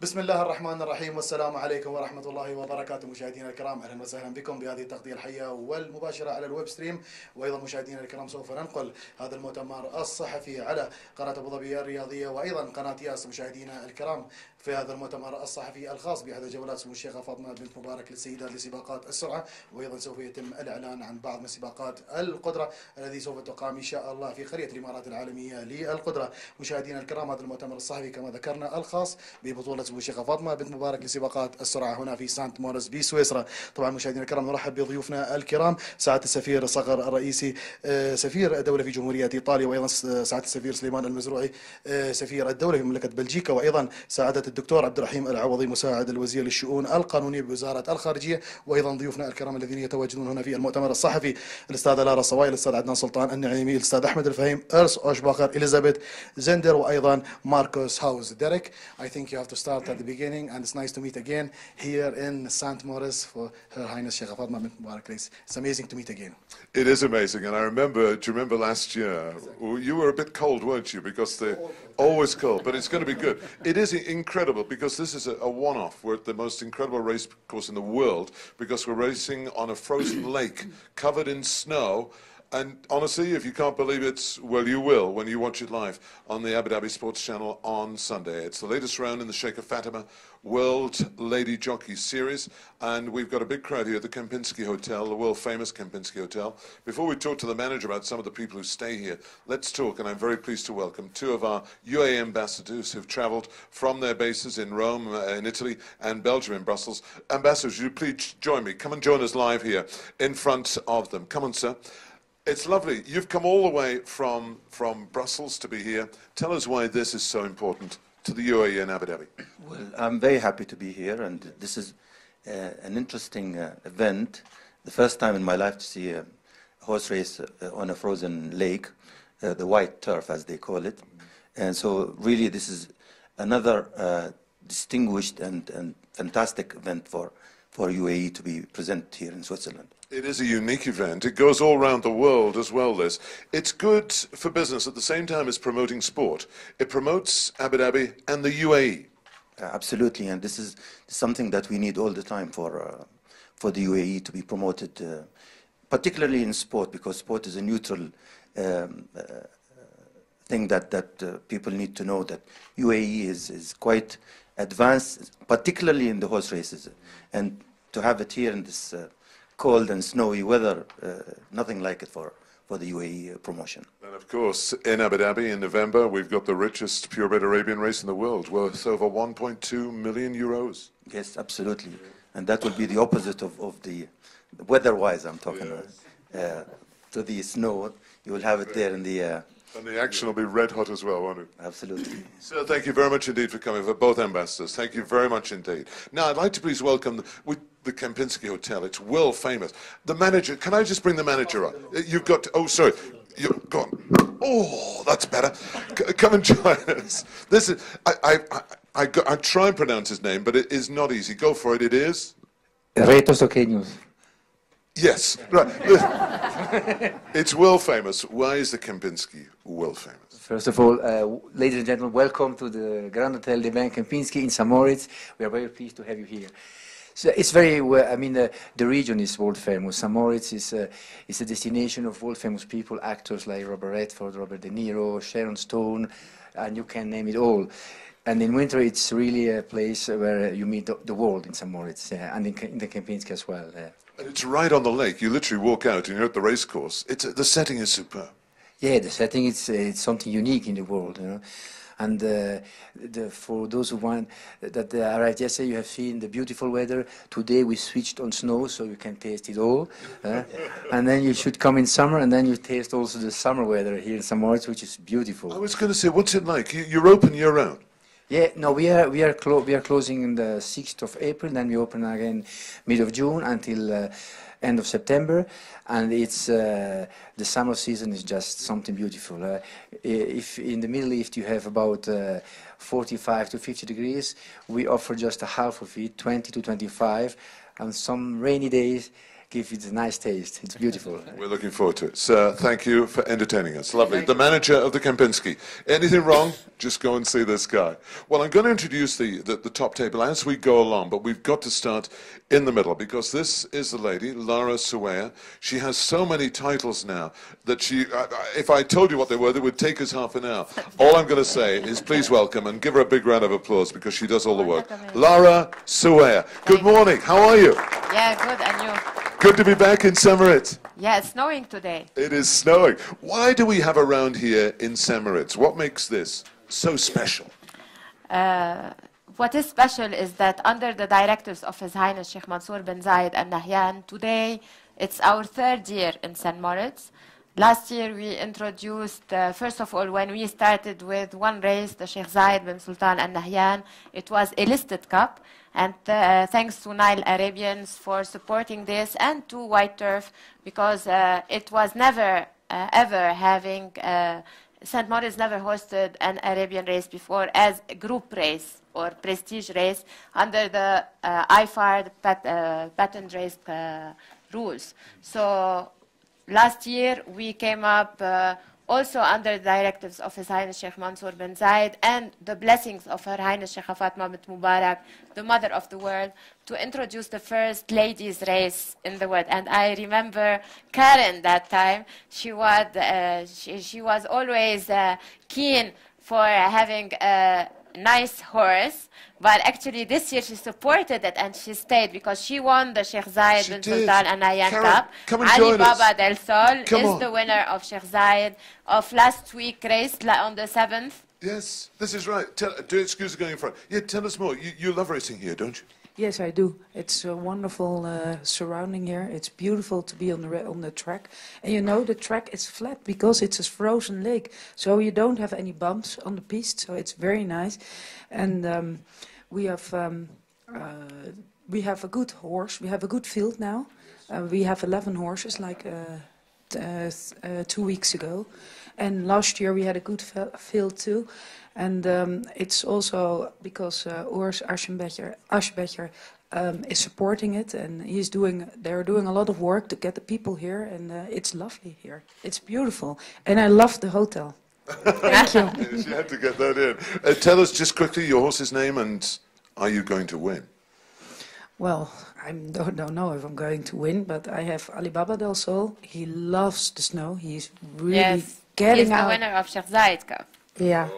بسم الله الرحمن الرحيم والسلام عليكم ورحمة الله وبركاته. مشاهدينا الكرام، أهلا وسهلا بكم بهذه التغطية الحية والمباشرة على الويب ستريم. وأيضا مشاهدينا الكرام سوف ننقل هذا المؤتمر الصحفي على قناة أبو ظبي الرياضية وأيضا قناة ياس. مشاهدينا الكرام، في هذا المؤتمر الصحفي الخاص بأحد جولات سمو الشيخة فاطمة بنت مبارك للسيدات لسباقات السرعة، وأيضا سوف يتم الإعلان عن بعض من سباقات القدرة الذي سوف تقام إن شاء الله في قرية الإمارات العالمية للقدرة. مشاهدينا الكرام، هذا المؤتمر الصحفي كما ذكرنا الخاص ببطولة سمو الشيخة فاطمة بنت مبارك لسباقات السرعة هنا في سانت موريتز بسويسرا. طبعا مشاهدينا الكرام، نرحب بضيوفنا الكرام، سعادة السفير صقر الرئيسي سفير الدولة في جمهورية إيطاليا، وأيضا سعادة السفير سليمان المزروعي سفير الدولة في مملكة بلجيكا، وأيضا سعادة الدكتور عبد الرحيم العوضي مساعد الوزير للشؤون القانونية بوزارة الخارجية، وأيضا ضيوفنا الكرام الذين يتواجدون هنا في المؤتمر الصحفي: الأستاذ لارا الصواي، الأستاذ عدنان سلطان النعيمي، الأستاذ أحمد الفهيم، إرس أوشباخر، إليزابيث زندر، وأيضا ماركوس هاوز. Derek, I think you have to start at the beginning, and it's nice to meet again here in St. Moritz for Her Highness Sheikh Fatma bint Mubarak. It's amazing to meet again. It is amazing, and I remember, do you remember last year? Exactly. You were a bit cold, weren't you? Because they're always cold, but it's going to be good. It is incredible because this is a one-off. We're at the most incredible race course in the world because we're racing on a frozen lake covered in snow. And honestly, if you can't believe it, well, you will when you watch it live on the Abu Dhabi Sports Channel on Sunday. It's the latest round in the Sheikh Fatima World Lady Jockey Series, and we've got a big crowd here at the Kempinski Hotel, the world-famous Kempinski Hotel. Before we talk to the manager about some of the people who stay here, let's talk, and I'm very pleased to welcome two of our UAE ambassadors who've travelled from their bases in Rome, in Italy, and Belgium, in Brussels. Ambassadors, would you please join me? Come and join us live here in front of them. Come on, sir. It's lovely. You've come all the way from Brussels to be here. Tell us why this is so important to the UAE and Abu Dhabi. Well, I'm very happy to be here, and this is an interesting event. The first time in my life to see a horse race on a frozen lake, the white turf as they call it. And so really this is another distinguished and fantastic event for UAE to be present here in Switzerland. It is a unique event. It goes all around the world as well, Liz. It's good for business at the same time as promoting sport. It promotes Abu Dhabi and the UAE. Absolutely, and this is something that we need all the time for the UAE to be promoted, particularly in sport, because sport is a neutral thing that people need to know that UAE is quite advanced, particularly in the horse races, and to have it here in this cold and snowy weather, nothing like it for the UAE promotion. And of course, in Abu Dhabi in November, we've got the richest purebred Arabian race in the world, worth over 1.2 million euros. Yes, absolutely. And that will be the opposite of the weather-wise I'm talking about. To the snow, you will have it there in the... And the action will be red hot as well, won't it? Absolutely. So thank you very much indeed for coming, for both ambassadors. Thank you very much indeed. Now, I'd like to please welcome the Kempinski Hotel. It's world famous. The manager, can I just bring the manager up? You've got, oh, sorry. Go on. Oh, that's better. Come and join us. This is, I try and pronounce his name, but it is not easy. Go for it. It is? Retos Okeños. Yes, right. It's world famous. Why is the Kempinski world famous? First of all, ladies and gentlemen, welcome to the Grand Hotel de Bain Kempinski in St. Moritz. We are very pleased to have you here. So it's very well, I mean, the region is world famous. St. Moritz is a destination of world famous people, actors like Robert Redford, Robert De Niro, Sharon Stone, and you can name it all. And in winter, it's really a place where you meet the world in St. Moritz, and in the Kempinski as well. And it's right on the lake. You literally walk out and you're at the race course. The setting is superb. Yeah, the setting it's something unique in the world, you know. And for those who want that arrived yesterday, you have seen the beautiful weather. Today we switched on snow, so you can taste it all. And then you should come in summer, and then you taste also the summer weather here in St. Moritz, which is beautiful. I was going to say, what's it like? You're open year-round. Yeah, no, we are closing on the 6th of April, then we open again mid of June until end of September, and it's the summer season is just something beautiful. If in the Middle East you have about 45 to 50 degrees, we offer just a half of it, 20 to 25, and some rainy days give it a nice taste. It's beautiful. We're looking forward to it. Sir, thank you for entertaining us. Lovely. The manager of the Kempinski. Anything wrong? Just go and see this guy. Well, I'm going to introduce the top table as we go along, but we've got to start in the middle because this is the lady, Lara Souaya. She has so many titles now that she, if I told you what they were, it would take us half an hour. All I'm going to say is please welcome and give her a big round of applause because she does all the work. Lara Souaya. Good morning. How are you? Yeah, good, and you? Good to be back in St.MORITZ. Yeah, it's snowing today. It is snowing. Why do we have a round here in St.MORITZ? What makes this so special? What is special is that under the directives of His Highness Sheikh Mansoor bin Zayed Al Nahyan, today it's our third year in St.MORITZ. Last year we introduced, first of all, when we started with one race, the Sheikh Zayed bin Sultan Al Nahyan, it was a listed cup. And thanks to Nile Arabians for supporting this and to White Turf because it was never ever having, St.MORITZ never hosted an Arabian race before as a group race or prestige race under the IFAR patent race rules. So last year we came up also under the directives of His Highness Sheikh Mansoor bin Zayed and the blessings of Her Highness Sheikha Fatma bint Mubarak, the mother of the world, to introduce the first ladies' race in the world. And I remember Karen that time. She was always keen for having a nice horse, but actually this year she supported it and she stayed because she won the Sheikh Zayed bin Sultan Al Nahyan Cup. Ali Baba Del Sol is the winner of Sheikh Zayed of last week race on the 7th. Yes, this is right. Excuse me going in front. Yeah, tell us more. You love racing here, don't you? Yes, I do. It's a wonderful surrounding here. It's beautiful to be on the track. And you know, the track is flat because it's a frozen lake. So you don't have any bumps on the piste, so it's very nice. And we have a good horse. We have a good field now. We have 11 horses, like 2 weeks ago. And last year we had a good field too. And it's also because Urs Aschenbecher is supporting it, and they're doing a lot of work to get the people here, and it's lovely here. It's beautiful, and I love the hotel. Thank you. Yes, you had to get that in. Tell us just quickly your horse's name, and are you going to win? Well, I don't know if I'm going to win, but I have Ali Baba Del Sol. He loves the snow. He's really getting out. He's the winner of Sheikh Zayed Cup. Yeah,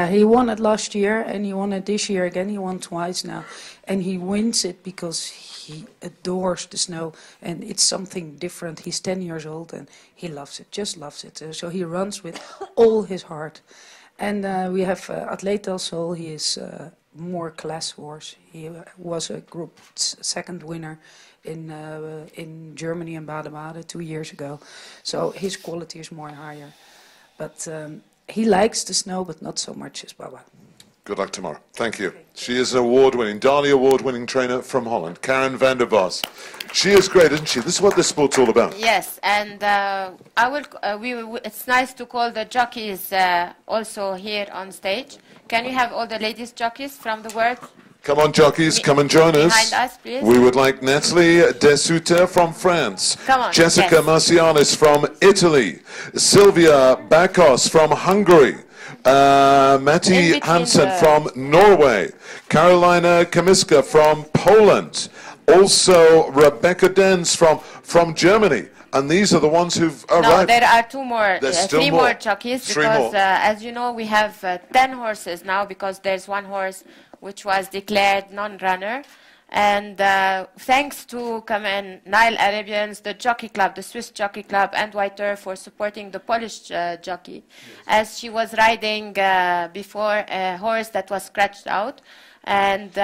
he won it last year and he won it this year again. He won twice now. And he wins it because he adores the snow and it's something different. He's 10 years old and he loves it, just loves it. So he runs with all his heart. And we have Atleet Del Sol. He is more class horse. He was a group second winner in Germany and Baden-Baden 2 years ago. So his quality is more higher. But he likes the snow, but not so much as Baba. Good luck tomorrow. Thank you. She is an award-winning, Dali award-winning trainer from Holland, Karen van der Bos. She is great, isn't she? This is what this sport's all about. Yes, and it's nice to call the jockeys also here on stage. Can we have all the ladies jockeys from the world? Come on, jockeys, come and join us. Behind us, please. We would like Natalie Desuter from France, Come on, Jessica yes. Marcialis from Italy, Sylvia Bakos from Hungary, Matti Hansen from Norway, Carolina Kamiska from Poland, also Rebecca Dens from Germany. And these are the ones who've arrived. No, there are three more jockeys Three because, more. as you know, we have 10 horses now because there's one horse which was declared non-runner. And thanks to Nile Arabians, the Jockey Club, the Swiss Jockey Club, and White Turf for supporting the Polish jockey, as she was riding before a horse that was scratched out and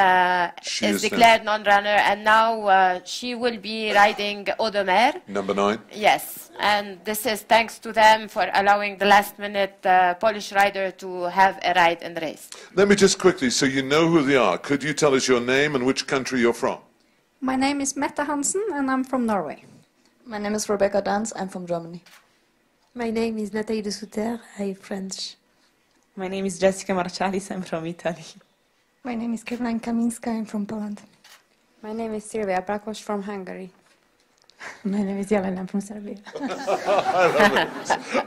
is declared non-runner, and now she will be riding Odomer. Number 9. Yes, and this is thanks to them for allowing the last-minute Polish rider to have a ride in the race. Let me just quickly, so you know who they are, could you tell us your name and which country you're from? My name is Mette Hansen and I'm from Norway. My name is Rebecca Dans, I'm from Germany. My name is Nathalie de Souter, I'm French. My name is Jessica Marchalis, I'm from Italy. My name is Caroline Kaminska, I'm from Poland. My name is Sylvia Brakos from Hungary. My name is Yala and I'm from Serbia. I love it.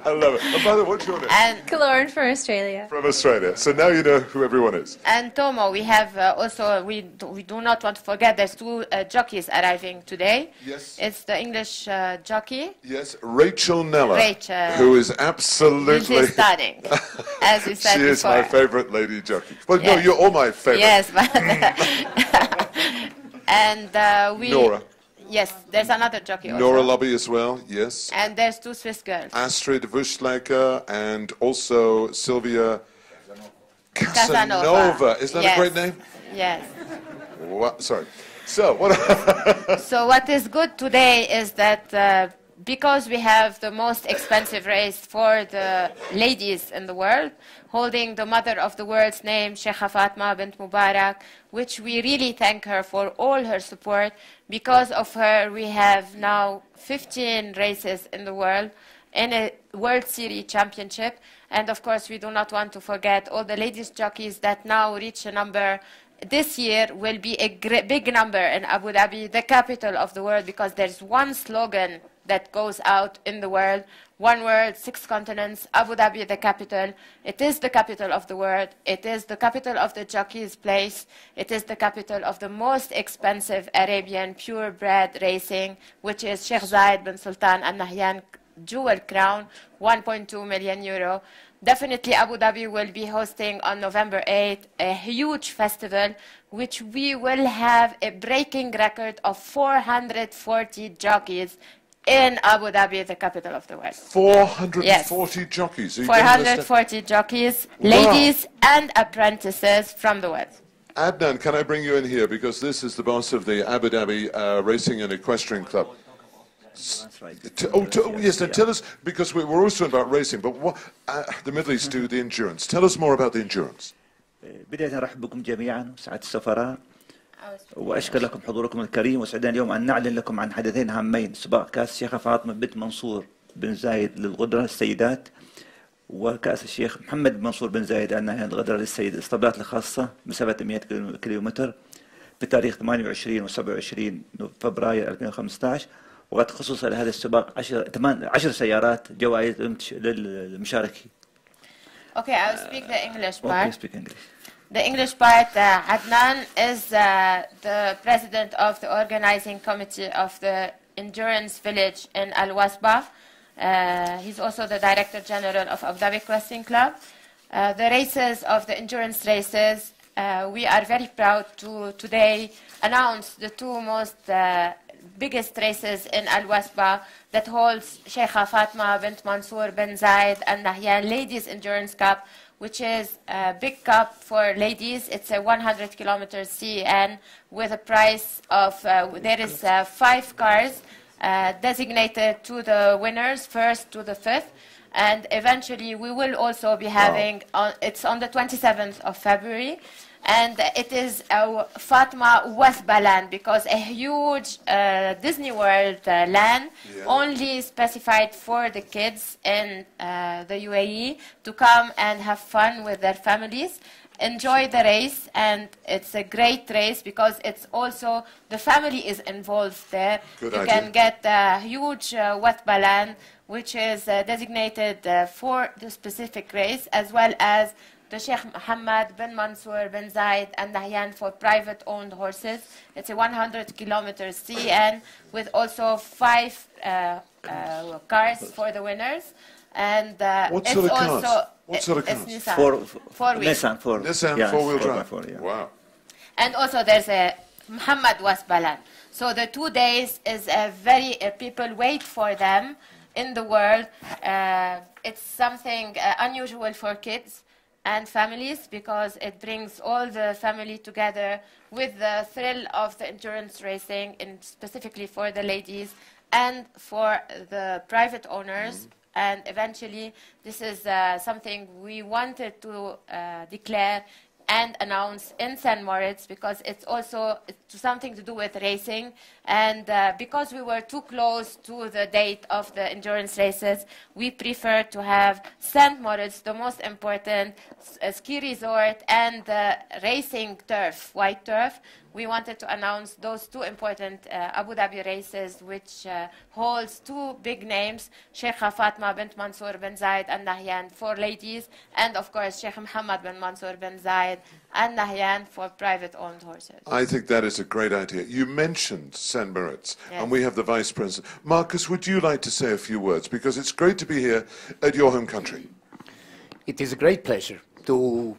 I love it. And by the way, what's your name? And Lauren from Australia. From Australia. So now you know who everyone is. And Tomo, we have also, we do not want to forget there's two jockeys arriving today. Yes. It's the English jockey. Yes, Rachel Nella, Rachel. who is absolutely... She's stunning, as we said She is before. my favorite lady jockey. Well, no, Yes. you're all my favorite. Yes, but and we... Nora. Yes, there's another jockey also. Nora Lobby as well, yes. And there's two Swiss girls. Astrid Vuschlager and also Sylvia Casanova. Is that Yes. a great name? Yes. What? Sorry. So, what... So what is good today is that because we have the most expensive race for the ladies in the world, holding the mother of the world's name, Sheikha Fatma bint Mubarak, which we really thank her for all her support. Because of her, we have now 15 races in the world in a World Series championship. And of course, we do not want to forget all the ladies jockeys that now reach a number. This year will be a big number in Abu Dhabi, the capital of the world, because there's one slogan that goes out in the world: one world, 6 continents, Abu Dhabi, the capital. It is the capital of the world. It is the capital of the jockey's place. It is the capital of the most expensive Arabian purebred racing, which is Sheikh Zayed bin Sultan Al Nahyan jewel crown, 1.2 million euro. Definitely Abu Dhabi will be hosting on November 8th a huge festival, which we will have a breaking record of 440 jockeys in Abu Dhabi, the capital of the world. 440 jockeys. Are you getting this? 440 jockeys, ladies and apprentices from the world. Adnan, can I bring you in here? Because this is the boss of the Abu Dhabi Racing and Equestrian Club. That's right. Yes, now tell us, because we're also about racing, but what, the Middle East do the endurance. Tell us more about the endurance. بداية أرحب بكم جميعا سعادة السفراء وأشكر لكم حضوركم الكريم وسعدان اليوم أن نعلن لكم عن حدثين هامين: سباق كأس الشيخة فاطمة بنت منصور بن زايد للغدرة السيدات، وكأس الشيخ محمد بن منصور بن زايد الغدرة للسيد الاسطبلات الخاصة مسافة 100 كيلومتر بتاريخ 28 و 27 فبراير 2015. وقد خصص لهذا السباق 10 سيارات جوائز للمشاركين. Okay, I will speak the English part. Okay, speak English. The English part, Adnan is the president of the organizing committee of the Endurance Village in Al Wasba. He's also the director general of Abu Dhabi Equestrian Club. The races of the endurance races, we are very proud to today announce the two most biggest races in Al Wasba that holds Sheikha Fatma bint Mansoor bin Zayed Al Nahyan Ladies Endurance Cup, which is a big cup for ladies. It's a 100 kilometer CN with a price of, there is 5 cars designated to the winners, first to the 5th. And eventually we will also be having, it's on the 27th of February. And it is Fatma Wasba land, because a huge Disney World land only specified for the kids in the UAE to come and have fun with their families, enjoy the race. And it's a great race because it's also, the family is involved there. Good you idea. can get a huge Wasba land, which is designated for the specific race, as well as the Sheikh Mohammed bin Mansoor bin Zayed Al Nahyan for private owned horses. It's a 100 kilometer CN with also 5 cars for the winners. And What it's sort of also cars? What sort of cars? it's Nissan. Nissan, Nissan four-wheel drive. Yeah. Wow. And also there's a Muhammad Wasbalan. So the 2 days is a very, people wait for them in the world. It's something unusual for kids and families, because it brings all the family together with the thrill of the endurance racing, and specifically for the ladies and for the private owners. And eventually, this is something we wanted to declare and announce in St.MORITZ, because it's also something to do with racing. And because we were too close to the date of the endurance races, we prefer to have St.MORITZ, the most important ski resort and racing turf, white turf, we wanted to announce those two important Abu Dhabi races, which holds two big names, Sheikha Fatma bint Mansour bin Zayed Al Nahyan for ladies, and of course Sheikh Mohammed bin Mansour bin Zayed Al Nahyan for private-owned horses. I think that is a great idea. You mentioned St. Moritz, and we have the Vice President. Marcus, would you like to say a few words? Because it's great to be here at your home country. It is a great pleasure to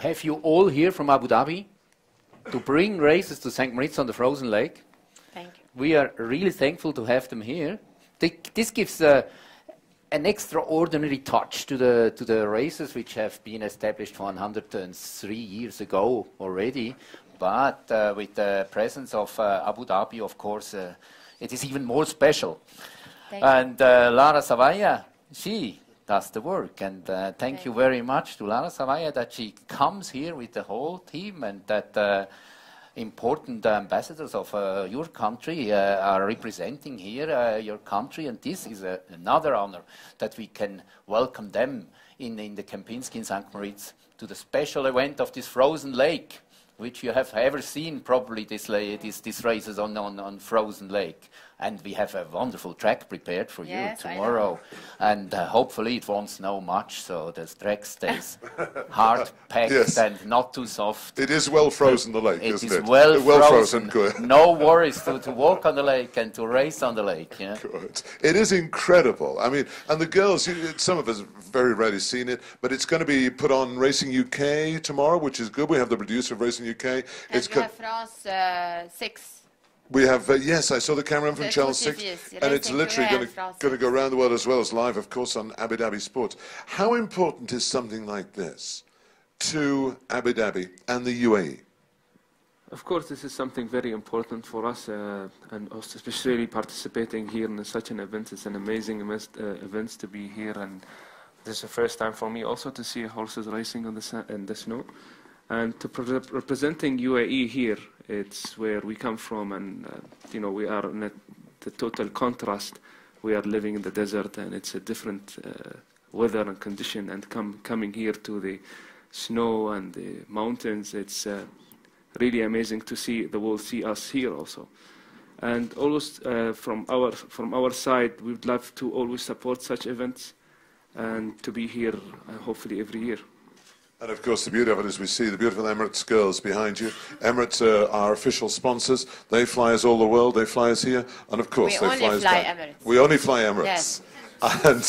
have you all here from Abu Dhabi, to bring races to St. Moritz on the frozen lake. Thank you. We are really thankful to have them here. This gives an extraordinary touch to the races, which have been established 103 years ago already. But with the presence of Abu Dhabi, of course, it is even more special. And Lara Savaya, she does the work. And thank you very much to Lara Savaya that she comes here with the whole team, and that important ambassadors of your country are representing here your country. And this is another honor that we can welcome them in the Kempinski in St. Moritz to the special event of this frozen lake, which you have ever seen, probably these races on frozen lake. And we have a wonderful track prepared for you tomorrow. And hopefully it won't snow much, so the track stays hard-packed and not too soft. It is well frozen, the lake, isn't it? It is well frozen. Good. No worries to walk on the lake and to race on the lake. Yeah? Good. It is incredible. I mean, and the girls, some of us have very rarely seen it, but it's going to be put on Racing UK tomorrow, which is good. We have the producer of Racing UK. And it's we have France 6. We have, yes, I saw the cameraman from Channel 6, and it's literally going to go around the world as well as live, of course, on Abu Dhabi Sports. How important is something like this to Abu Dhabi and the UAE? Of course, this is something very important for us, and especially participating here in such an event. It's an amazing event to be here, and this is the first time for me also to see horses racing in the snow. And to representing UAE here, it's where we come from, and we are in the total contrast. We are living in the desert, and it's a different weather and condition. And coming here to the snow and the mountains, it's really amazing to see the world see us here also. And always from our side, we would love to always support such events and to be here hopefully every year. And of course, the beauty of it is we see the beautiful Emirates girls behind you. Emirates are our official sponsors. They fly us all the world. They fly us here, and of course, they fly us back. Emirates. We only fly Emirates. Yes. And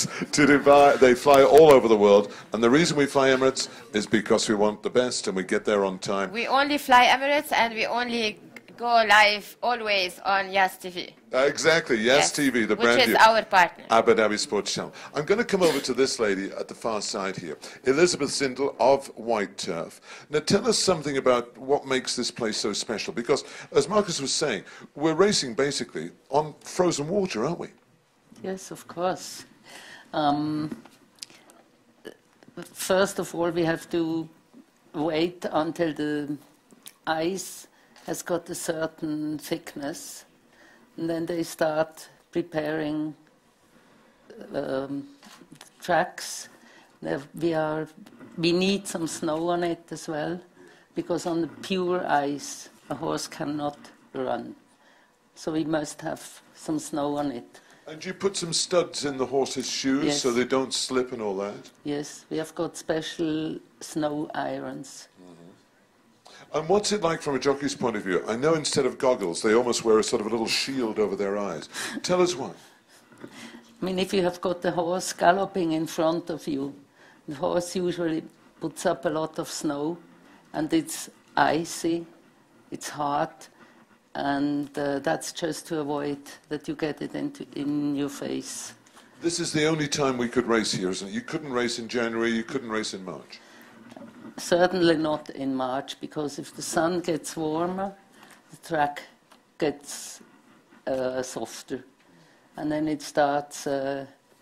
they fly all over the world. And the reason we fly Emirates is because we want the best, and we get there on time. We only fly Emirates, and we only go live always on Yas TV. Exactly, Yas TV, the brand new, which is our partner, Abu Dhabi Sports Channel. I'm going to come over to this lady at the far side here, Elizabeth Zindel of White Turf. Now, tell us something about what makes this place so special, because, as Marcus was saying, we're racing basically on frozen water, aren't we? Yes, of course. First of all, we have to wait until the ice has got a certain thickness, and then they start preparing tracks. We need some snow on it as well, because on the pure ice a horse cannot run. So we must have some snow on it. And you put some studs in the horse's shoes so they don't slip and all that? Yes, we have got special snow irons. And what's it like from a jockey's point of view? I know instead of goggles, they almost wear a sort of a little shield over their eyes. Tell us why. I mean, if you have got the horse galloping in front of you, the horse usually puts up a lot of snow, and it's icy, it's hard, and that's just to avoid that you get it in your face. This is the only time we could race here, isn't it? You couldn't race in January, you couldn't race in March. Certainly not in March, because if the sun gets warmer, the track gets softer, and then it starts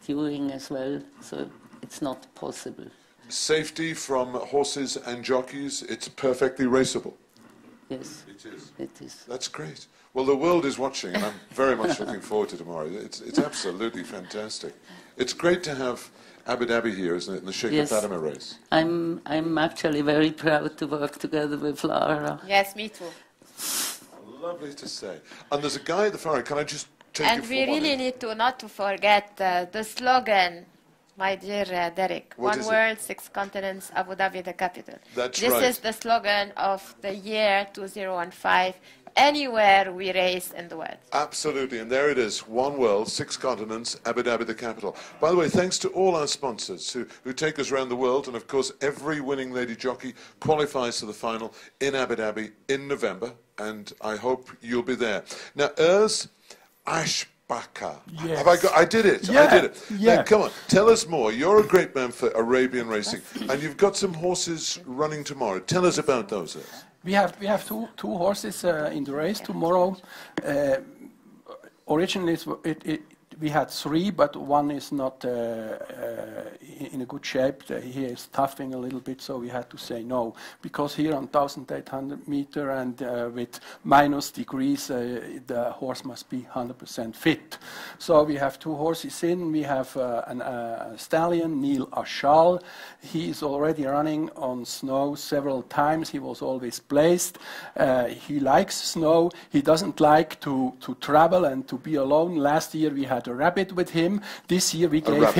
dewing as well, so it's not possible. Safety from horses and jockeys, it's perfectly raceable. Yes, it is. It is. That's great. Well, the world is watching, and I'm very much looking forward to tomorrow. It's absolutely fantastic. It's great to have Abu Dhabi here, isn't it, in the Sheikh Fatima race? I'm actually very proud to work together with Lara. Yes, me too. Lovely to say. And there's a guy at the far end. Can I just take you And for we really need to not to forget the slogan, my dear Derek. What One is world, 6 continents, Abu Dhabi the capital. That's this right. is the slogan of the year 2015. Anywhere we race in the world. Absolutely, and there it is. One world, 6 continents, Abu Dhabi the capital. By the way, thanks to all our sponsors who take us around the world, and of course every winning lady jockey qualifies to the final in Abu Dhabi in November, and I hope you'll be there. Now, Urs Ashbaka. Yes. Have I got? I did it. Yeah, I did it. yeah. Now, come on, tell us more. You're a great man for Arabian racing, and you've got some horses running tomorrow. Tell us about those, Urs. We have two horses in the race tomorrow. Originally, we had 3, but one is not in a good shape. He is toughing a little bit, so we had to say no. Because here on 1,800 meter and with minus degrees, the horse must be 100% fit. So we have 2 horses in. We have a stallion, Neil Ashal. He is already running on snow several times. He was always placed. He likes snow. He doesn't like to travel and to be alone. Last year we had a rabbit with him. This year we gave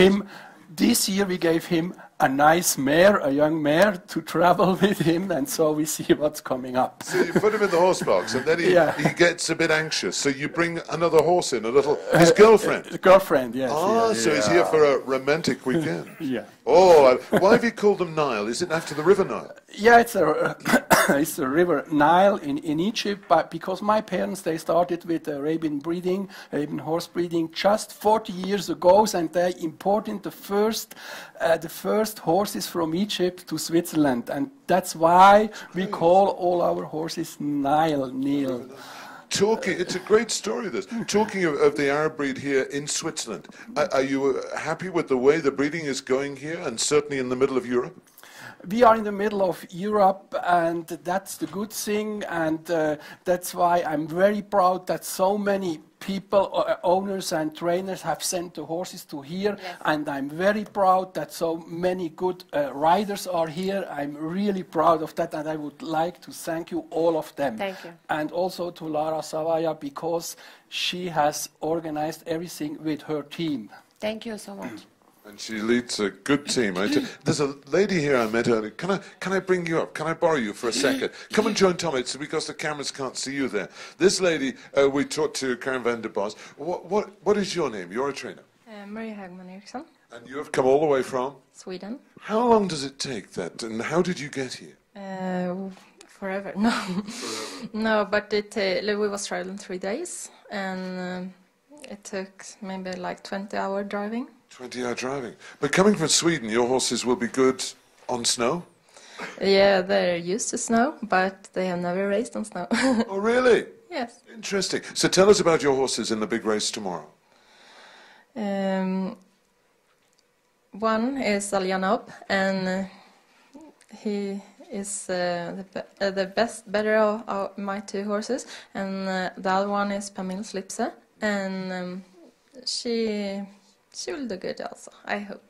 him a nice mare, a young mare, to travel with him, and so we see what's coming up. So you put him in the horse box, and then he gets a bit anxious. So you bring another horse in, his girlfriend. Girlfriend, yes. Ah, so he's here for a romantic weekend. Yeah. Oh, why have you called him Nile? Is it after the River Nile? Yeah, it's a river Nile in Egypt, but because my parents, they started with Arabian horse breeding just 40 years ago, and they imported the first horses from Egypt to Switzerland, and that's why we call all our horses Nile. It's a great story, this. Talking of the Arab breed here in Switzerland, are you happy with the way the breeding is going here, and certainly in the middle of Europe? We are in the middle of Europe, and that's the good thing, and that's why I'm very proud that so many people, owners and trainers have sent the horses to here, and I'm very proud that so many good riders are here. I'm really proud of that, and I would like to thank you, all of them. Thank you. And also to Lara Savaya, because she has organized everything with her team. Thank you so much. And she leads a good team. There's a lady here I met earlier. Can I bring you up? Can I borrow you for a second? Come and join Tom. It's because the cameras can't see you there. This lady, we talked to Karen van der Bos. What is your name? You're a trainer. Maria Hagman Eriksson. And you have come all the way from? Sweden. How long does it take that? And how did you get here? Forever. No. No, but we was traveling 3 days, and it took maybe like 20-hour driving. 20-hour driving. But coming from Sweden, your horses will be good on snow? Yeah, they're used to snow, but they have never raced on snow. Oh, really? Yes. Interesting. So tell us about your horses in the big race tomorrow. One is Al-Janab, and he is better of my 2 horses, and the other one is Pamela Slipse, and she will do good also, I hope.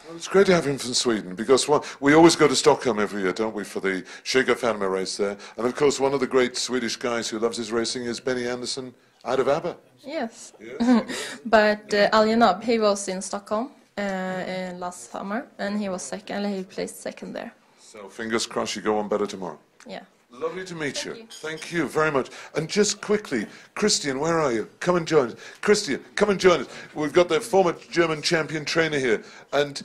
Well, it's great to have him from Sweden, because we always go to Stockholm every year, don't we, for the Sheikh Mansoor race there. And of course, one of the great Swedish guys who loves his racing is Benny Andersson out of ABBA. Yes. But Al-Janab, he was in Stockholm last summer, and he was second, he placed second there. So fingers crossed you go on better tomorrow. Yeah. Lovely to meet you. Thank you very much. And just quickly, Christian, where are you? Come and join us. Christian, come and join us. We've got the former German champion trainer here, and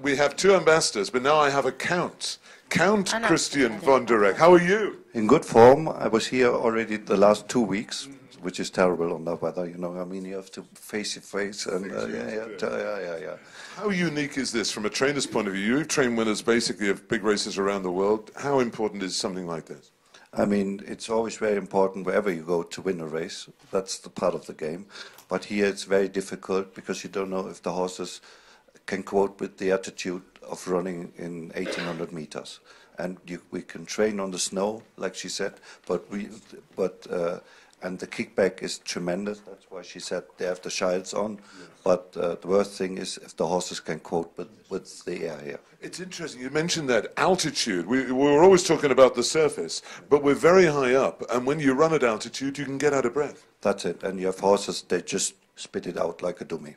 we have 2 ambassadors, but now I have a count. Count Christian von der Reck. How are you? In good form. I was here already the last 2 weeks, which is terrible on the weather, you know. I mean, you have to face your face, and yeah. How unique is this from a trainer's point of view? You've trained winners basically of big races around the world. How important is something like this? I mean, it's always very important wherever you go to win a race. That's the part of the game. But here it's very difficult because you don't know if the horses can cope with the attitude of running in 1,800 meters. And we can train on the snow, like she said, but and the kickback is tremendous. That's why she said they have the shields on. Yes. But the worst thing is if the horses can cope with the air here. It's interesting, you mentioned that altitude. We were always talking about the surface, but we're very high up, and when you run at altitude, you can get out of breath. That's it, and you have horses, they just spit it out like a dummy.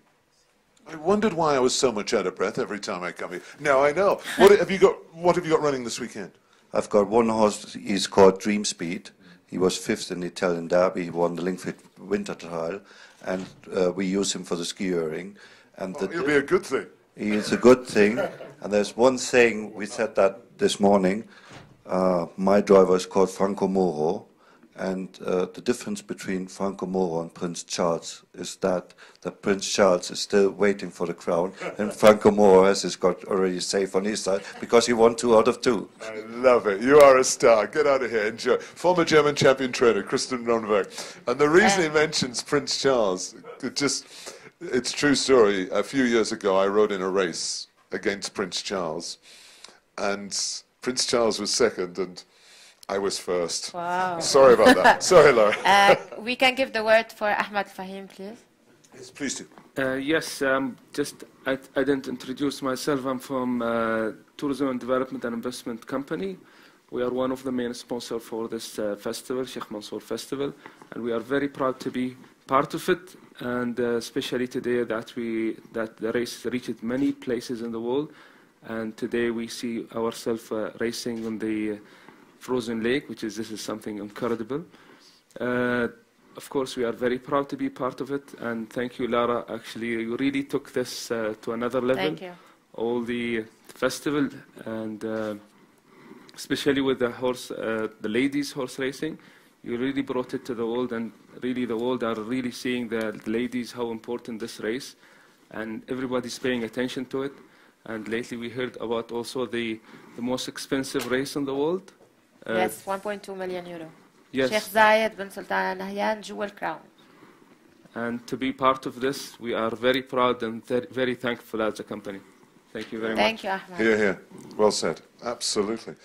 I wondered why I was so much out of breath every time I come here. Now I know. What have you got running this weekend? I've got one horse, he's called Dream Speed. He was 5th in the Italian Derby, he won the Lingfit Winter Trial, and we use him for the ski-ring. And it'll be a good thing. He is a good thing, and there's one saying, we said that this morning, my driver is called Franco Moro, and the difference between Franco Moro and Prince Charles is that Prince Charles is still waiting for the crown, and Franco Moro has his got already safe on his side, because he won 2 out of 2. I love it. You are a star. Get out of here. Enjoy. Former German champion trainer, Christian Ronberg. And the reason he mentions Prince Charles, it's a true story. A few years ago, I rode in a race against Prince Charles, and Prince Charles was second, and I was first. Wow. Sorry about that. Sorry, Laura. We can give the word for Ahmed Fahim, please. Yes, please do. Yes, I didn't introduce myself. I'm from Tourism and Development and Investment Company. We are one of the main sponsors for this festival, Sheikh Mansoor Festival, and we are very proud to be part of it, and especially today that the race reached many places in the world, and today we see ourselves racing on the frozen lake, this is something incredible. Of course, we are very proud to be part of it, and thank you, Lara. Actually, you really took this to another level. Thank you. All the festival, and especially with the horse, the ladies horse racing, you really brought it to the world, and really the world are really seeing the ladies how important this race, and everybody's paying attention to it. And lately, we heard about also the most expensive race in the world. Yes, 1.2 million euro. Yes. Sheikh Zayed bin Sultan Al Nahyan, Jewel Crown. And to be part of this, we are very proud and very thankful as a company. Thank you very much. Thank you, Ahmed. Here, here. Well said. Absolutely.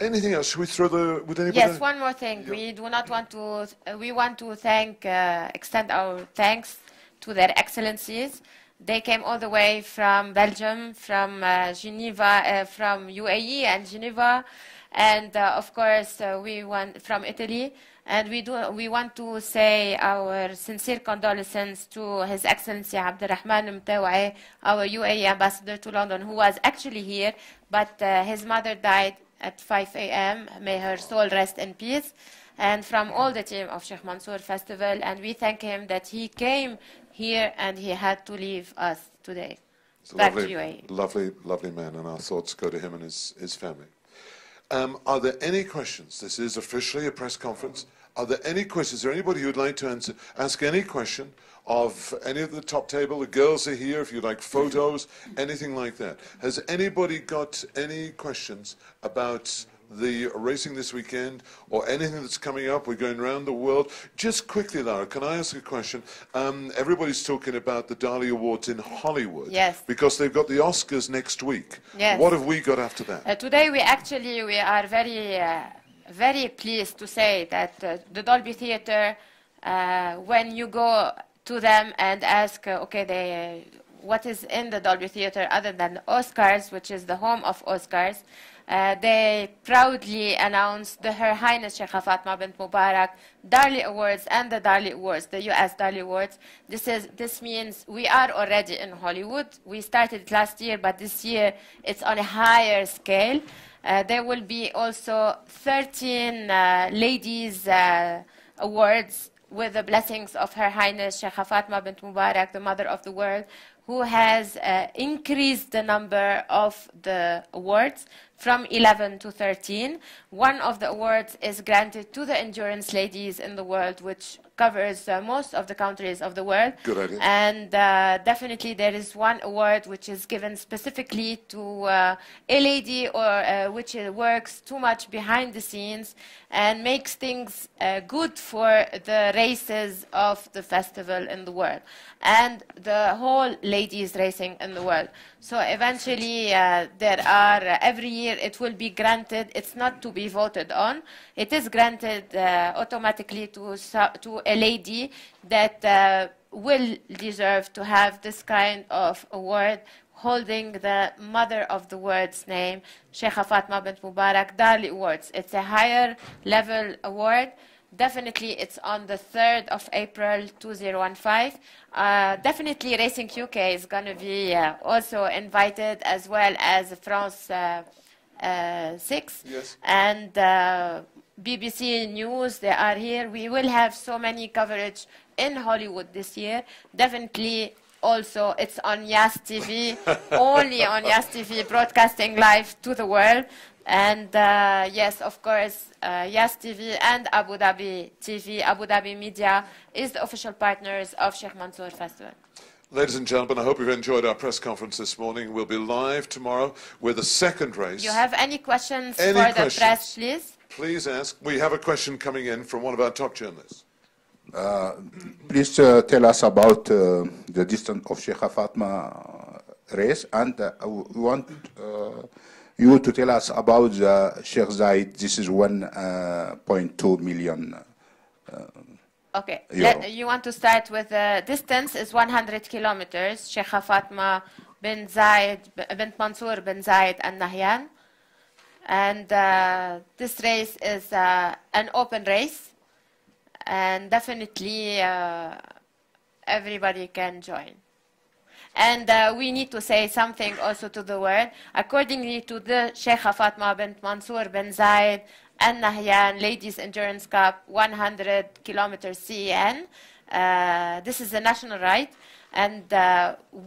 Anything else? Should we throw with anybody? Yes, one more thing. We do not want to. We want to extend our thanks to their excellencies. They came all the way from Belgium, from Geneva, from UAE and Geneva. And of course, from Italy, and we want to say our sincere condolences to His Excellency Abdurrahman Mtawa'i, our UAE ambassador to London, who was actually here, but his mother died at 5 a.m. May her soul rest in peace. And from all the team of Sheikh Mansoor Festival, and we thank him that he came here and he had to leave us today. Back to UAE. Lovely, lovely man, and our thoughts go to him and his family. Are there any questions? This is officially a press conference. Are there any questions? Is there anybody who would like to ask any question of any of the top table? The girls are here if you'd like photos, anything like that. Has anybody got any questions about the racing this weekend or anything that's coming up? We're going around the world. Just quickly, Lara, can I ask a question? Everybody's talking about the Dali Awards in Hollywood. Yes. Because they've got the Oscars next week. Yes. What have we got after that? Today we are very pleased to say that the Dolby Theatre, when you go to them and ask, what is in the Dolby Theatre other than the Oscars, which is the home of Oscars, they proudly announced Her Highness Sheikha Fatma bint Mubarak Darli Awards and the Darli Awards, the US Darli Awards. This means we are already in Hollywood. We started it last year, but this year it's on a higher scale. There will be also 13 ladies awards with the blessings of Her Highness Sheikha Fatma bint Mubarak, the Mother of the World, who has increased the number of the awards from 11 to 13. One of the awards is granted to the endurance ladies in the world, which covers most of the countries of the world. Good idea. And definitely there is one award which is given specifically to a lady or which works too much behind the scenes and makes things good for the races of the festival in the world and the whole ladies racing in the world. So eventually there are every year year it will be granted. It's not to be voted on. It is granted automatically to a lady that will deserve to have this kind of award, holding the mother of the word's name, Sheikha Fatma bint Mubarak Darli Awards. It's a higher level award. Definitely it's on the 3rd of April 2015. Definitely Racing UK is going to be also invited, as well as France 6. Yes. And BBC News, they are here. We will have so many coverage in Hollywood this year. Definitely also it's on Yas TV, only on Yas TV, broadcasting live to the world. And yes, of course, Yas TV and Abu Dhabi TV, Abu Dhabi Media is the official partners of Sheikh Mansoor Festival. Ladies and gentlemen, I hope you've enjoyed our press conference this morning. We'll be live tomorrow with the second race. You have any questions for the press, please? Please ask. We have a question coming in from one of our top journalists. Please tell us about the distance of Sheikha Fatma race, and we want you to tell us about the Sheikh Zayed. This is 1.2 million. Okay, you want to start with the distance is 100 kilometers. Sheikha Fatma bin Mansoor bin Zayed Al Nahyan. And this race is an open race. And definitely everybody can join. And we need to say something also to the world. Accordingly to the Sheikha Fatma bint Mansoor bin Zayed Al Nahyan Ladies Endurance Cup 100 kilometers CEN, this is a national right, and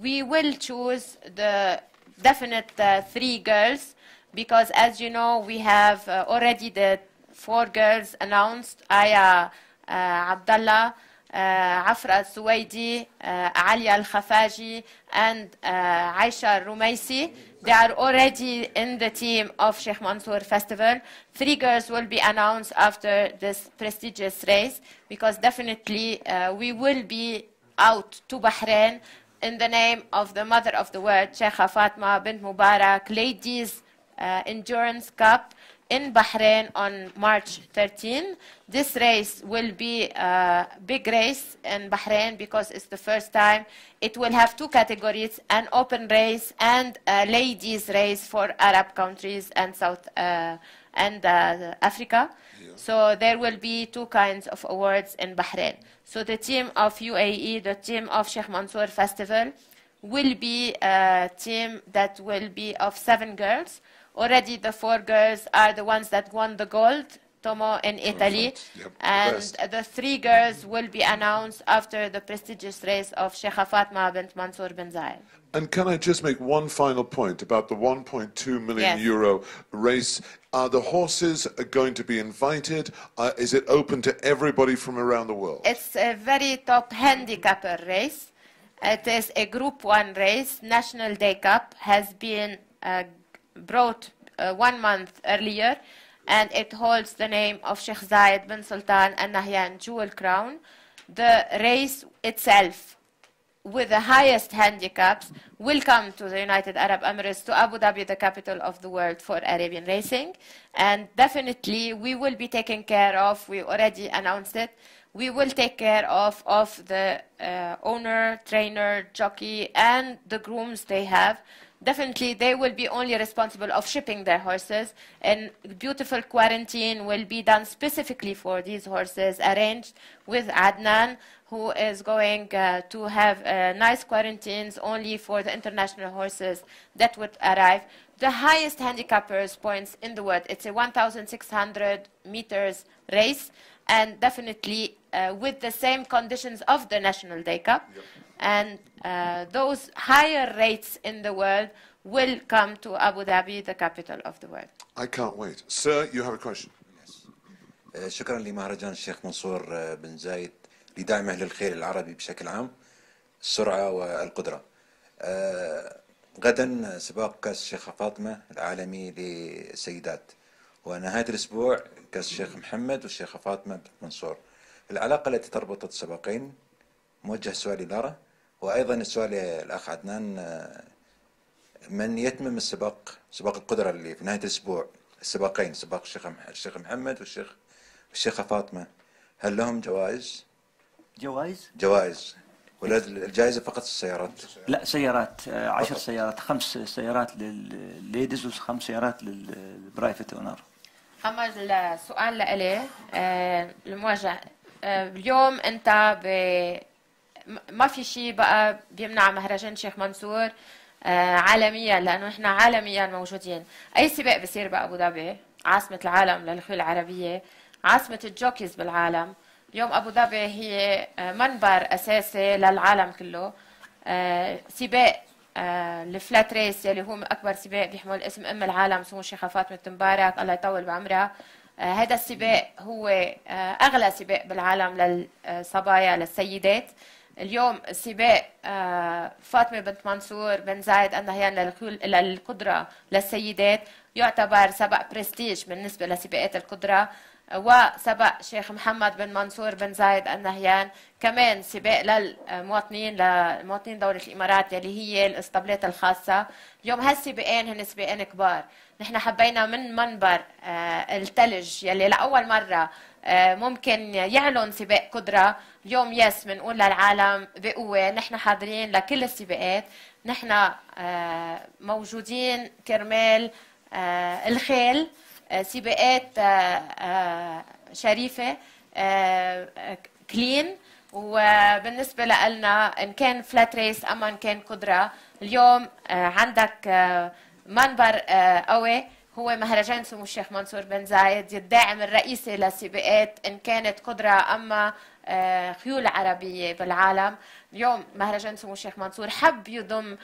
we will choose the definite 3 girls, because as you know we have already the 4 girls announced: Aya Abdallah, Afra Suwaidi, Alia Al-Khafaji, and Aisha Rumaisi. They are already in the team of Sheikh Mansoor Festival. 3 girls will be announced after this prestigious race, because definitely we will be out to Bahrain in the name of the mother of the world, Sheikha Fatma bint Mubarak Ladies Endurance Cup in Bahrain on March 13. This race will be a big race in Bahrain because it's the first time. It will have 2 categories, an open race and a ladies race for Arab countries and South and Africa. Yeah. So there will be 2 kinds of awards in Bahrain. So the team of UAE, the team of Sheikh Mansoor Festival, will be a team that will be of 7 girls. Already the 4 girls are the ones that won the gold, Tomo in Italy, yep, and the 3 girls will be announced after the prestigious race of Sheikha Fatma bint Mansoor bin Zayed. And can I just make one final point about the 1.2 million euro race? Are the horses going to be invited? Is it open to everybody from around the world? It's a very top handicapper race. It is a Group 1 race. National Day Cup has been brought 1 month earlier, and it holds the name of Sheikh Zayed bin Sultan Al Nahyan Jewel Crown. The race itself, with the highest handicaps, will come to the United Arab Emirates, to Abu Dhabi, the capital of the world for Arabian racing. And definitely we will be taken care of, we already announced it, we will take care of the owner, trainer, jockey, and the grooms they have. Definitely, they will be only responsible of shipping their horses, and beautiful quarantine will be done specifically for these horses, arranged with Adnan, who is going to have nice quarantines only for the international horses that would arrive. The highest handicappers points in the world. It's a 1,600 meters race, and definitely with the same conditions of the National Day Cup. Yep. And those higher rates in the world will come to Abu Dhabi, the capital of the world. I can't wait. Sir, you have a question. Yes. شكرا لمهرجان الشيخ منصور بن زايد لدعمه للخيل العربي بشكل عام، السرعة والقدرة. غدا سباق كأس الشيخة فاطمة العالمي للسيدات، ونهاية الأسبوع كأس الشيخ محمد والشيخة فاطمة بنت منصور. العلاقة التي تربط السباقين، موجه سؤالي لارا، وأيضا السؤال الأخ عدنان، من يتمم السباق، سباق القدرة اللي في نهاية الأسبوع، السباقين، سباق الشيخ محمد والشيخة فاطمة، هل لهم جوائز؟ جوائز ولا الجائزة فقط السيارات؟ لا، سيارات، 10 سيارات، 5 سيارات للليديز و5 سيارات للبرايفت اونر. أما السؤال لإلي الموجه اليوم أنت ما في شيء بقى بيمنع مهرجان شيخ منصور عالميا، لأنه إحنا عالميا موجودين. أي سباق بصير بأبو ظبي، عاصمة العالم للخيول العربية، عاصمة الجوكيز بالعالم. اليوم أبو ظبي هي منبر أساسي للعالم كله. سباق الفلات ريس يلي هو أكبر سباق بيحمل اسم أم العالم سمو الشيخة فاطمة مبارك الله يطول بعمرها. هذا السباق هو أغلى سباق بالعالم للصبايا للسيدات. اليوم سباق فاطمة بنت منصور بن زايد النهيان للقدرة للسيدات يعتبر سبق برستيج بالنسبة لسباقات القدرة، وسبق شيخ محمد بن منصور بن زايد النهيان كمان سباق لمواطنين دولة الإمارات يلي هي الاسطبلات الخاصة. اليوم هالسباقين هن سباقين كبار. نحن حبينا من منبر الثلج يلي لأول مرة ممكن يعلن سباق قدرة، اليوم بنقول للعالم بقوة نحن حاضرين لكل السباقات. نحن موجودين كرمال الخيل، سباقات شريفة كلين. وبالنسبة لنا إن كان فلات ريس أما إن كان قدرة، اليوم عندك منبر قوي هو مهرجان سمو الشيخ منصور بن زايد، الداعم الرئيسي للسباقات إن كانت قدرة أما خيول عربية بالعالم. اليوم مهرجان سمو الشيخ منصور حب يضم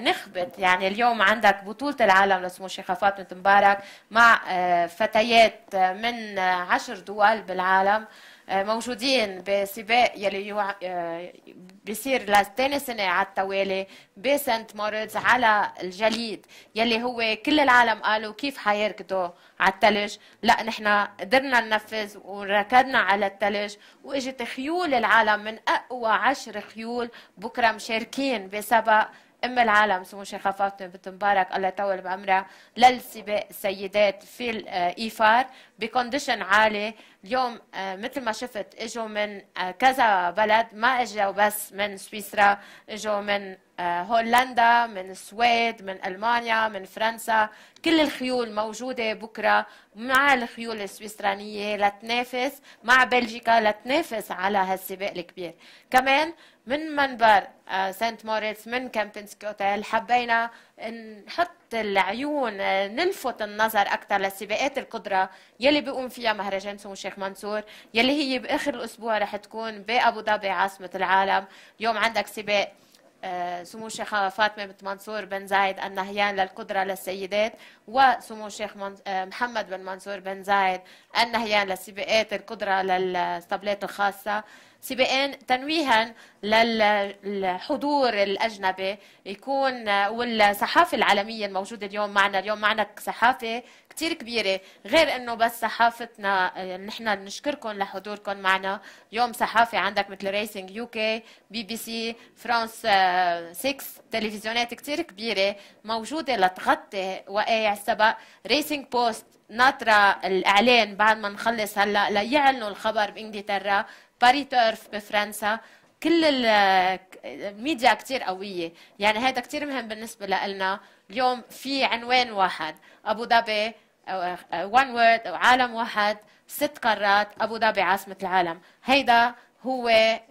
نخبة، يعني اليوم عندك بطولة العالم لسمو الشيخة فاطمة مبارك مع فتيات من 10 دول بالعالم موجودين بسباق يلي بيصير لثاني سنة على التوالي بسانت موريتز على الجليد، يلي هو كل العالم قالوا كيف حيركضوا على الثلج. لا، نحن قدرنا ننفذ وركضنا على الثلج، واجت خيول العالم من اقوى 10 خيول بكره مشاركين بسبق ام العالم سمو الشيخة فاطمة بنت مبارك الله يطول بعمرها للسباق السيدات في الايفار بكونديشن عالي. اليوم مثل ما شفت اجوا من كذا بلد، ما اجوا بس من سويسرا، اجوا من هولندا، من السويد، من المانيا، من فرنسا. كل الخيول موجوده بكره مع الخيول السويسرانيه لتنافس مع بلجيكا لتنافس على هالسباق الكبير. كمان من منبر سانت موريتس من كامبينسكي اوتيل حبينا نحط العيون نلفت النظر اكثر لسباقات القدره يلي بيقوم فيها مهرجان سمو الشيخ منصور، يلي هي باخر الاسبوع رح تكون بابو ظبي عاصمه العالم. اليوم عندك سباق سمو الشيخة فاطمة بنت منصور بن زايد النهيان للقدرة للسيدات، وسمو الشيخ محمد بن منصور بن زايد النهيان لسباقات القدرة للاسطبلات الخاصة. سباقين تنويها للحضور الأجنبي يكون والصحافة العالمية الموجودة اليوم معنا. اليوم معنا صحافة كتير كبيرة، غير انه بس صحافتنا نحن نشكركم لحضوركم معنا. اليوم صحافة عندك مثل ريسنج يو كي، بي بي سي، فرانس 6، تلفزيونات كتير كبيرة موجودة لتغطي وقائع السبق. ريسنج بوست ناطرة الإعلان بعد ما نخلص هلا ليعلنوا الخبر بإنجلترا، باري تيرف بفرنسا. كل الميديا كتير قوية، يعني هذا كتير مهم بالنسبة لنا. اليوم في عنوان واحد، أبو ظبي one word، عالم واحد 6 قارات، أبو ظبي عاصمة العالم. هيدا هو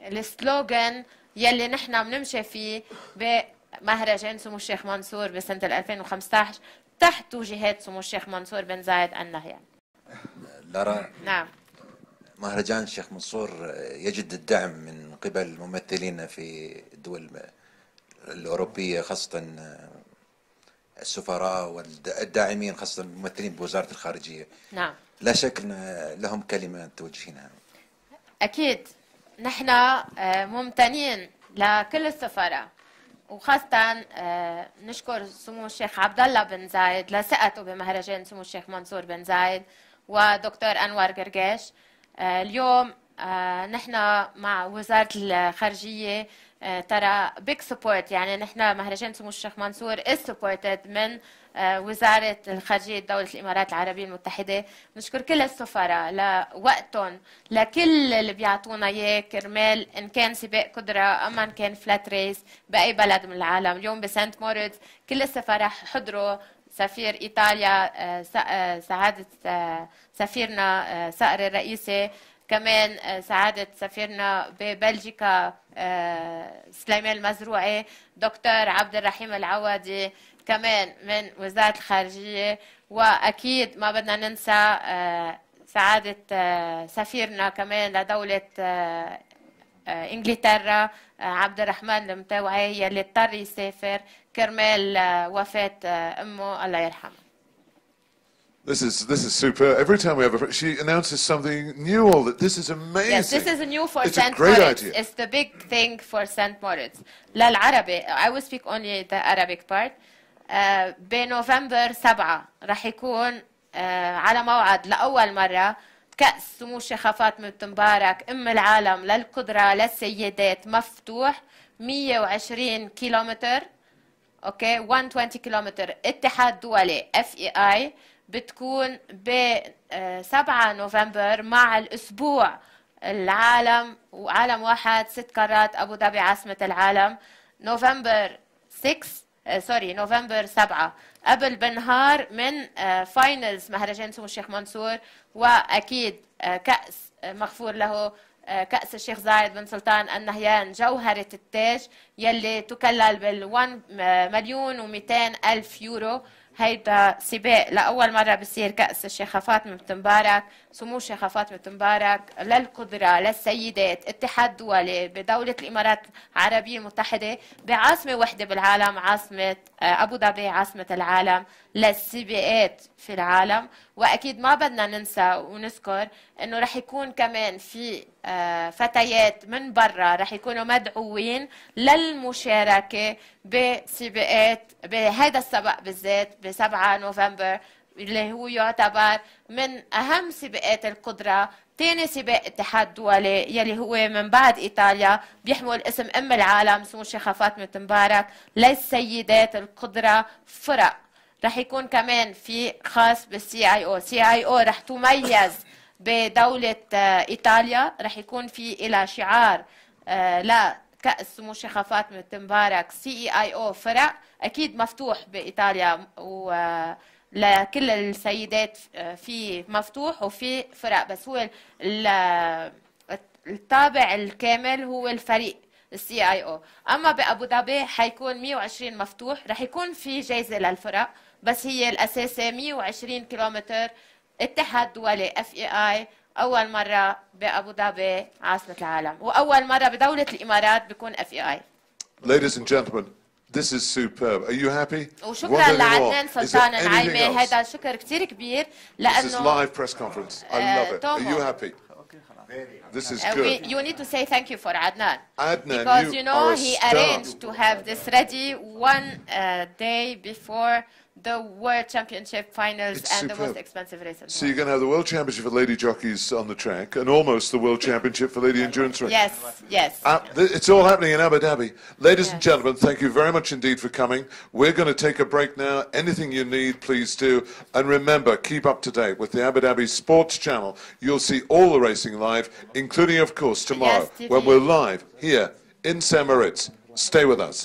السلوغان يلي نحن بنمشي فيه بمهرجان سمو الشيخ منصور بسنة 2015 تحت توجيهات سمو الشيخ منصور بن زايد النهيان. لارا، نعم، مهرجان الشيخ منصور يجد الدعم من قبل ممثلين في الدول الأوروبية، خاصة السفراء والداعمين، خاصة الممثلين بوزارة الخارجية. نعم، لا شك لهم كلمة توجهينها. أكيد نحن ممتنين لكل السفراء، وخاصة نشكر سمو الشيخ عبد الله بن زايد لثقته بمهرجان سمو الشيخ منصور بن زايد ودكتور أنور قرقاش. اليوم نحن مع وزارة الخارجية ترى big support. يعني نحن مهرجان سمو الشيخ منصور is supported من وزارة الخارجية دولة الإمارات العربية المتحدة. نشكر كل السفراء لوقتهم لكل اللي بيعطونا إياه كرمال إن كان سباق قدرة أما إن كان فلات ريس بأي بلد من العالم. اليوم بسانت موريتز كل السفراء حضروا، سفير إيطاليا سعادة سفيرنا صقر الرئيسي، كمان سعادة سفيرنا ببلجيكا سليمان المزروعي، دكتور عبد الرحيم العوادي كمان من وزارة الخارجية، وأكيد ما بدنا ننسى سعادة سفيرنا كمان لدولة إنجلترا عبد الرحمن المتوعي يلي اضطر يسافر كرمال وفاة أمه الله يرحمها. This is super. Every time we have a, she announces something new. All that. This is amazing. Yes, this is new for it's St. a great Moritz. idea. It's the big thing for St. Moritz. للعربي. I will speak only the Arabic part. بنوفمبر 7 رح يكون على موعد لأول مرة كأس سمو الشيخة فاطمة بنت مبارك أم العالم للقدرة للسيدات مفتوح 120 كيلومتر. اوكي 120 كيلومتر. اتحاد دولي FEI بتكون ب 7 نوفمبر مع الأسبوع العالم وعالم واحد 6 قارات أبو ظبي عاصمة العالم. نوفمبر 7 قبل بنهار من فاينلز مهرجان سمو الشيخ منصور، وأكيد كأس مغفور له كأس الشيخ زايد بن سلطان النهيان جوهرة التاج يلي تكلل بال1,200,000 يورو. هيدا سباق لأول مرة بصير كأس الشيخة فاطمة بنت مبارك سمو الشيخة فاطمة بنت مبارك للقدرة للسيدات اتحاد دولي بدولة الإمارات العربية المتحدة بعاصمة وحدة بالعالم، عاصمة أبو ظبي عاصمة العالم للسباقات في العالم. وأكيد ما بدنا ننسى ونذكر إنه رح يكون كمان في فتيات من برا رح يكونوا مدعوين للمشاركة بسباقات بهذا السباق بالذات ب7 نوفمبر اللي هو يعتبر من أهم سباقات القدرة. ثاني سباق اتحاد دولي يلي هو من بعد إيطاليا بيحمل اسم أم العالم سمو الشيخة فاطمة بالمبارك للسيدات القدرة فرق. رح يكون كمان في خاص بالCIO رح تميز بدولة إيطاليا. رح يكون في إلى شعار لكأس سمو الشيخة فاطمة مبارك CEIO فرق، أكيد مفتوح بإيطاليا ولكل السيدات في مفتوح وفي فرق، بس هو الطابع الكامل هو الفريق الCIO. أما بأبو ظبي حيكون 120 مفتوح، رح يكون في جائزة للفرق بس هي الأساسية 120 كيلومتر اتحاد دولي FEI أول مرة بأبو ظبي عاصمة العالم، وأول مرة بدولة الإمارات بيكون FEI. Ladies and gentlemen, this is superb. Are you happy? وشكرا لعدنان سلطان العايمة، هذا شكر كتير كبير لأنه This is live press conference. I love it. Are you happy? This is good. You need to say thank you for Adnan. Adnan, because you know are a he star. arranged to have this ready one day before the World Championship finals It's and superb. the most expensive race. So you're going to have the World Championship for lady jockeys on the track and almost the World Championship for lady endurance race. Yes, yes. It's all happening in Abu Dhabi. Ladies and gentlemen, thank you very much indeed for coming. We're going to take a break now. Anything you need, please do. And remember, keep up to date with the Abu Dhabi Sports Channel. You'll see all the racing live, including, of course, tomorrow, Yes, when we're live here in St. Moritz. Stay with us.